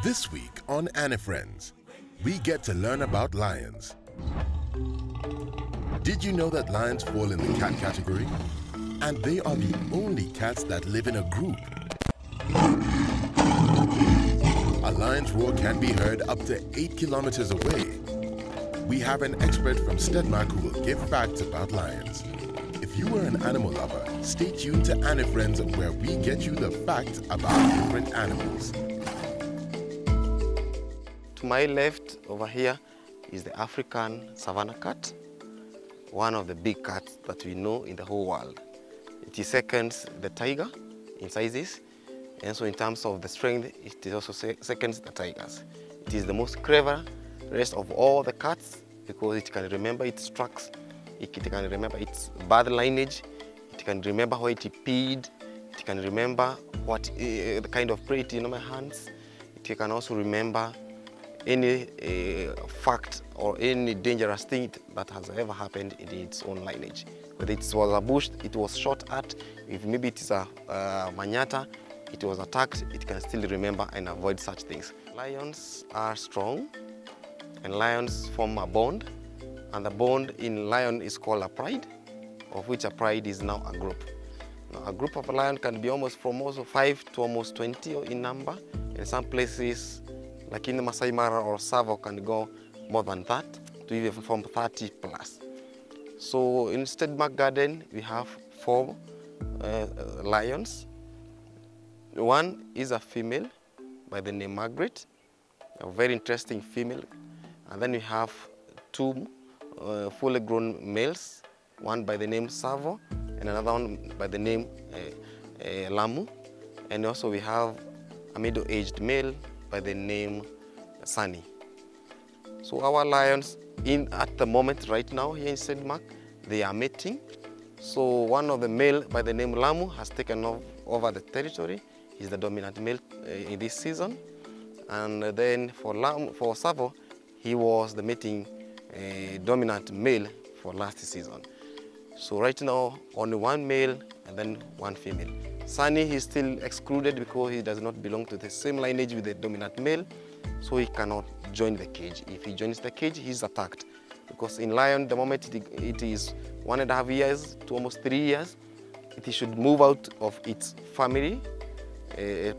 This week on Anna Friends, we get to learn about lions. Did you know that lions fall in the cat category? And they are the only cats that live in a group. A lion's roar can be heard up to 8 kilometers away. We have an expert from Stedmark who will give facts about lions. If you are an animal lover, stay tuned to Anna Friends where we get you the facts about different animals. To my left over here is the African savanna cat, one of the big cats that we know in the whole world. It is seconds the tiger in sizes, and so in terms of the strength, it is also seconds the tigers. It is the most cleverest of all the cats because it can remember its tracks, it can remember its birth lineage, it can remember where it peed, it can remember what the kind of prey it normally hunts, it can also remember any fact or any dangerous thing that has ever happened in its own lineage. Whether it was a bush it was shot at, if maybe it is a manyatta, it was attacked, it can still remember and avoid such things. Lions are strong and lions form a bond, and the bond in lion is called a pride, of which a pride is now a group. Now, a group of lions can be almost from 5 to almost 20 in number. In some places, like in the Masai Mara or Savo, can go more than that, to even from 30 plus. So in Stedmark Garden, we have 4 lions. One is a female by the name Margaret, a very interesting female. And then we have 2 fully grown males, one by the name Savo and another one by the name Lamu. And also we have a middle-aged male by the name Sunny. So our lions at the moment right now here in Stedmark, they are mating. So one of the male by the name Lamu has taken over the territory. He's the dominant male in this season. And then for Savo, he was the mating dominant male for last season. So right now, only 1 male and then 1 female. Sunny is still excluded because he does not belong to the same lineage with the dominant male, so he cannot join the cage. If he joins the cage, he's attacked. Because in lion, the moment it is 1.5 years to almost 3 years, it should move out of its family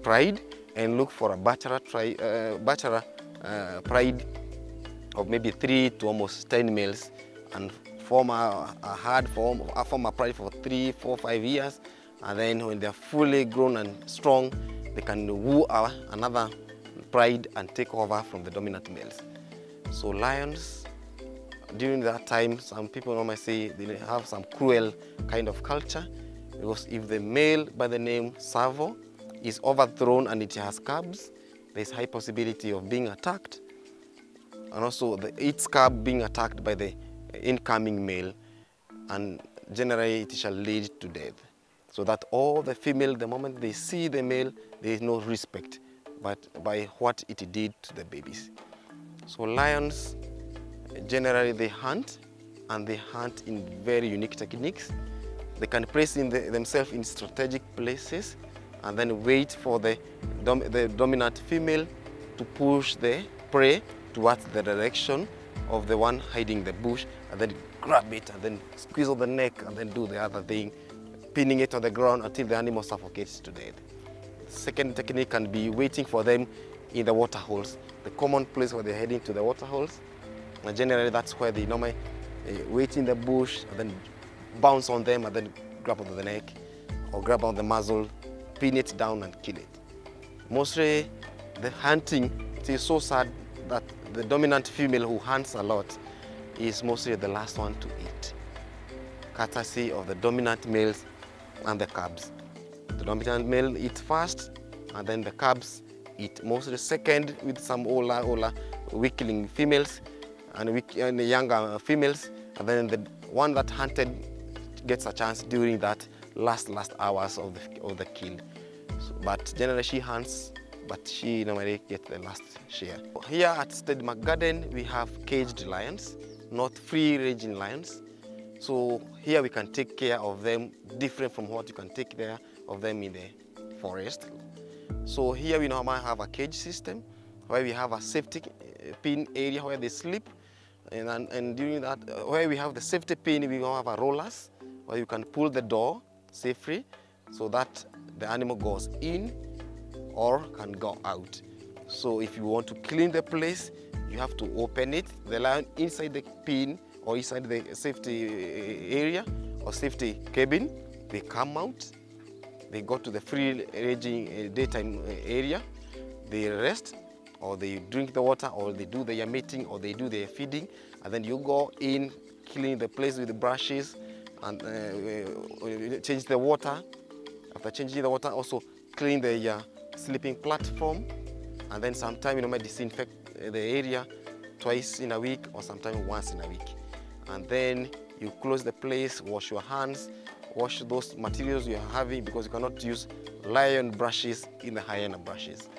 pride and look for a bachelor pride of maybe 3 to almost 10 males and form a pride for 3, 4, 5 years. And then when they're fully grown and strong, they can woo another pride and take over from the dominant males. So lions, during that time, some people normally say they have some cruel kind of culture, because if the male by the name Savo is overthrown and it has cubs, there's high possibility of being attacked, and also its cub being attacked by the incoming male, and generally it shall lead to death. So that all the female, the moment they see the male, there is no respect, but by what it did to the babies. So lions, generally they hunt, and they hunt in very unique techniques. They can place themselves in strategic places and then wait for the dominant female to push the prey towards the direction of the one hiding the bush, and then grab it and then squeeze on the neck and then do the other thing, pinning it on the ground until the animal suffocates to death. The second technique can be waiting for them in the water holes, the common place where they're heading to the water holes. And generally that's where they normally wait in the bush and then bounce on them and then grab onto the neck or grab on the muzzle, pin it down and kill it. Mostly the hunting, it is so sad that the dominant female who hunts a lot is mostly the last one to eat, courtesy of the dominant males and the cubs. The dominant male eats first, and then the cubs eat mostly second, with some older weakling females and younger females, and then the one that hunted gets a chance during that last hours of the kill. So, but generally she hunts, but she normally gets the last share. Here at Stedmark Garden, we have caged lions, not free-ranging lions. So here we can take care of them different from what you can take care of them in the forest. So here we normally have a cage system where we have a safety pin area where they sleep. And during that, where we have the safety pin, we have a rollers where you can pull the door safely so that the animal goes in or can go out. So if you want to clean the place, you have to open it. The lion inside the pin or inside the safety area or safety cabin, they come out, they go to the free ranging daytime area, they rest, or they drink the water, or they do their mating, or they do their feeding, and then you go in, clean the place with the brushes, and change the water. After changing the water, also clean the sleeping platform, and then sometimes might disinfect the area twice in a week or sometimes once in a week. And then you close the place, wash your hands, wash those materials you are having, because you cannot use lion brushes in the hyena brushes.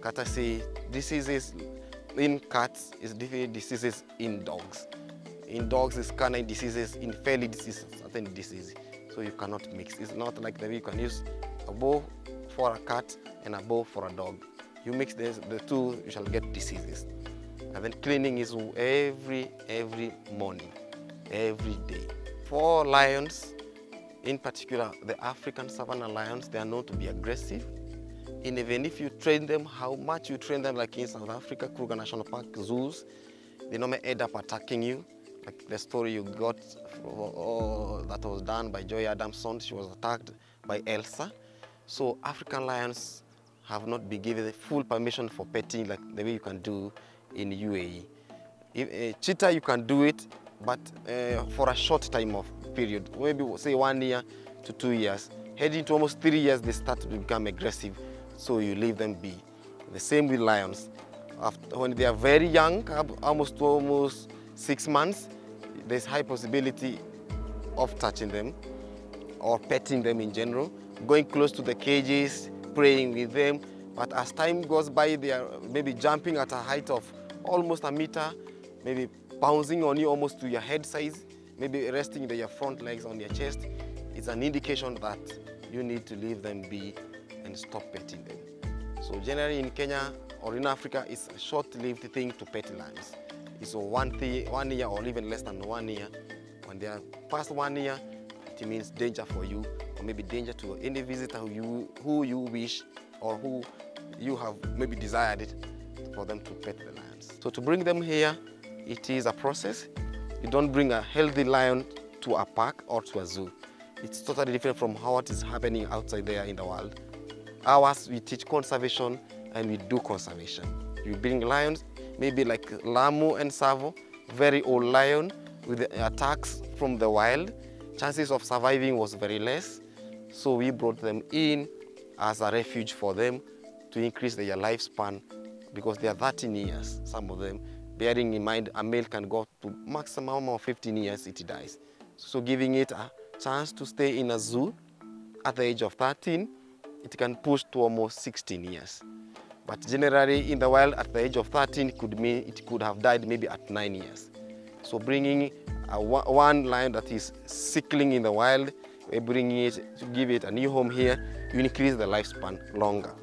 Courtesy diseases in cats is different diseases in dogs. In dogs is canine diseases, in feline diseases, certain diseases. So you cannot mix. It's not like the way you can use a bow for a cat and a bow for a dog. You mix the two, you shall get diseases. And then cleaning is every morning, every day. For lions, in particular the African savanna lions, they are known to be aggressive. And even if you train them, how much you train them, like in South Africa, Kruger National Park zoos, they normally end up attacking you. Like the story you got that was done by Joy Adamson, she was attacked by Elsa. So African lions have not been given the full permission for petting like the way you can do in UAE. If a cheetah, you can do it, but for a short time of period, maybe say 1 year to 2 years. Heading to almost 3 years, they start to become aggressive, so you leave them be. The same with lions. When they are very young, almost 6 months, there's high possibility of touching them or petting them in general, going close to the cages, playing with them. But as time goes by, they are maybe jumping at a height of almost a meter, maybe bouncing on you almost to your head size, maybe resting their front legs on your chest. It's an indication that you need to leave them be and stop petting them. So generally in Kenya or in Africa, it's a short-lived thing to pet lions. It's 1 year or even less than 1 year. When they are past 1 year, it means danger for you, or maybe danger to any visitor who you wish or who you have maybe desired it for them to pet the lions. So to bring them here, it is a process. You don't bring a healthy lion to a park or to a zoo. It's totally different from how it is happening outside there in the world. Ours, we teach conservation and we do conservation. You bring lions, maybe like Lamu and Savo, very old lion with attacks from the wild. Chances of surviving was very less. So we brought them in as a refuge for them to increase their lifespan, because they are 13 years, some of them. Bearing in mind, a male can go to maximum of 15 years, it dies. So giving it a chance to stay in a zoo at the age of 13, it can push to almost 16 years. But generally in the wild, at the age of 13, could mean it could have died maybe at 9 years. So bringing one lion that is sickling in the wild, bringing it to give it a new home here, you increase the lifespan longer.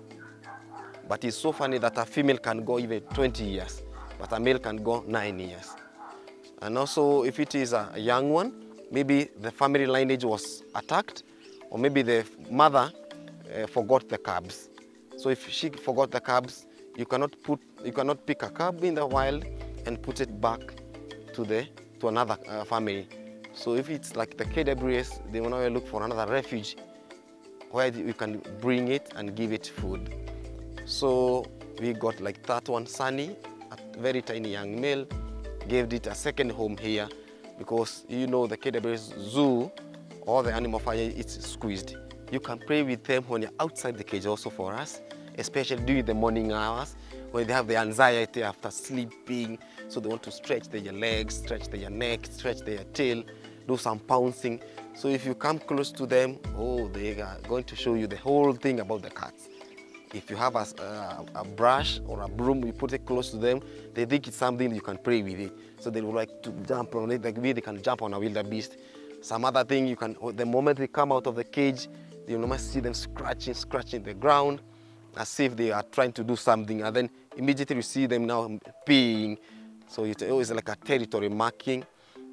But it's so funny that a female can go even 20 years, but a male can go 9 years. And also, if it is a young one, maybe the family lineage was attacked, or maybe the mother forgot the cubs. So if she forgot the cubs, you cannot pick a cub in the wild and put it back to another family. So if it's like the KWS, they will now look for another refuge where you can bring it and give it food. So we got like that one, Sunny, a very tiny young male, gave it a second home here, because you know the KWS zoo or the animal fire, it's squeezed. You can play with them when you're outside the cage also for us, especially during the morning hours when they have the anxiety after sleeping, so they want to stretch their legs, stretch their neck, stretch their tail, do some pouncing. So if you come close to them, oh, they are going to show you the whole thing about the cats. If you have a brush or a broom, you put it close to them, they think it's something you can play with it. So they would like to jump on it, like they can jump on a wildebeest. Some other thing, you can, the moment they come out of the cage, you normally see them scratching the ground, as if they are trying to do something, and then immediately you see them now peeing. So it's always like a territory marking.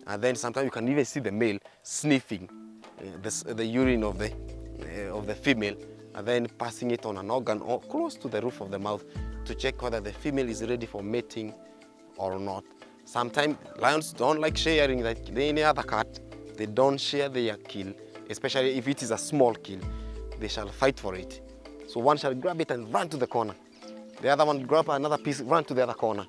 And then sometimes you can even see the male sniffing the urine of the female, and then passing it on an organ or close to the roof of the mouth to check whether the female is ready for mating or not. Sometimes lions don't like sharing like any other cat. They don't share their kill, especially if it is a small kill. They shall fight for it. So one shall grab it and run to the corner. The other one grab another piece, run to the other corner.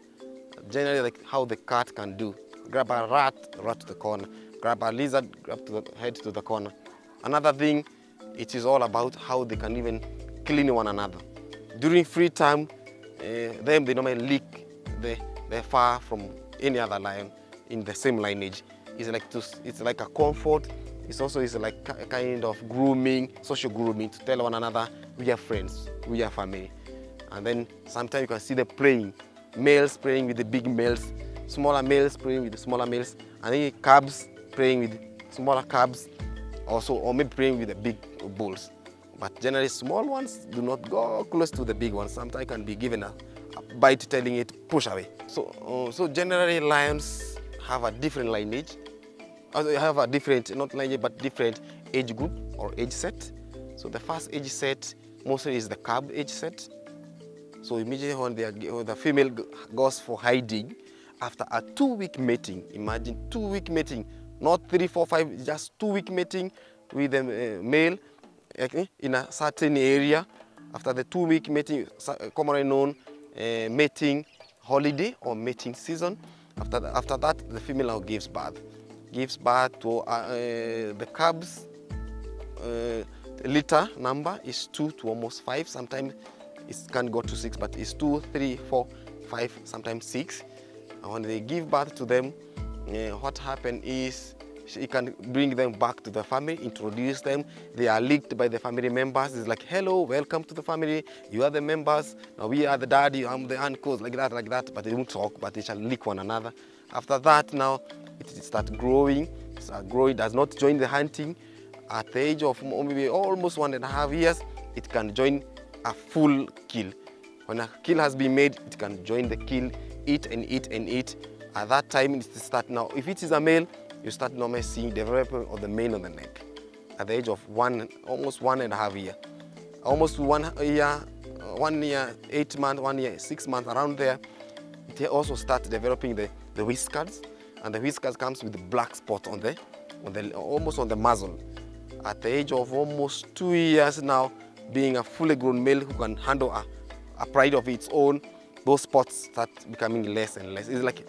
Generally, like how the cat can do. Grab a rat, rat to the corner. Grab a lizard, grab to the head to the corner. Another thing, it is all about how they can even clean one another. During free time, they normally lick the fur from any other lion in the same lineage. It's like a comfort. It's also like a kind of grooming, social grooming, to tell one another we are friends, we are family. And then sometimes you can see them playing. Males playing with the big males, smaller males playing with the smaller males, and then cubs playing with smaller cubs, also, or maybe playing with the big bulls. But generally, small ones do not go close to the big ones. Sometimes can be given a bite, telling it push away. So generally, lions have a different lineage. They have a different, not lineage, but different age group or age set. So the first age set mostly is the cub age set. So immediately when the female goes for hiding, after a 2-week mating, imagine 2-week mating, not 3, 4, 5, just 2-week mating with the male in a certain area. After the 2-week mating, commonly known mating holiday or mating season, after that, the female now gives birth. Gives birth to the cubs. Litter number is 2 to almost 5. Sometimes it can go to 6, but it's 2, 3, 4, 5, sometimes 6. And when they give birth to them, what happens is she can bring them back to the family, introduce them. They are licked by the family members. It's like, hello, welcome to the family. You are the members. Now we are the daddy, I'm the uncles, like that. But they won't talk, but they shall lick one another. After that, now it starts growing. It does not join the hunting. At the age of maybe almost 1.5 years, it can join a full kill. When a kill has been made, it can join the kill, eat and eat and eat. At that time, it starts now. If it is a male, you start normally seeing development of the mane on the neck. At the age of almost 1.5 years. Almost 1 year, 1 year, 8 months, 1 year, 6 months, around there, it also starts developing the whiskers. And the whiskers comes with the black spot almost on the muzzle. At the age of almost 2 years now, being a fully grown male who can handle a pride of its own, those spots start becoming less and less. It's like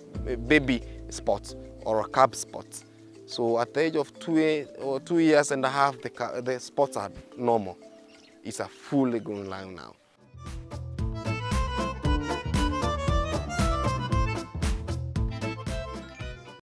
baby spots or a cub spots. So at the age of 2 years and a half, the spots are normal. It's a fully grown lion now.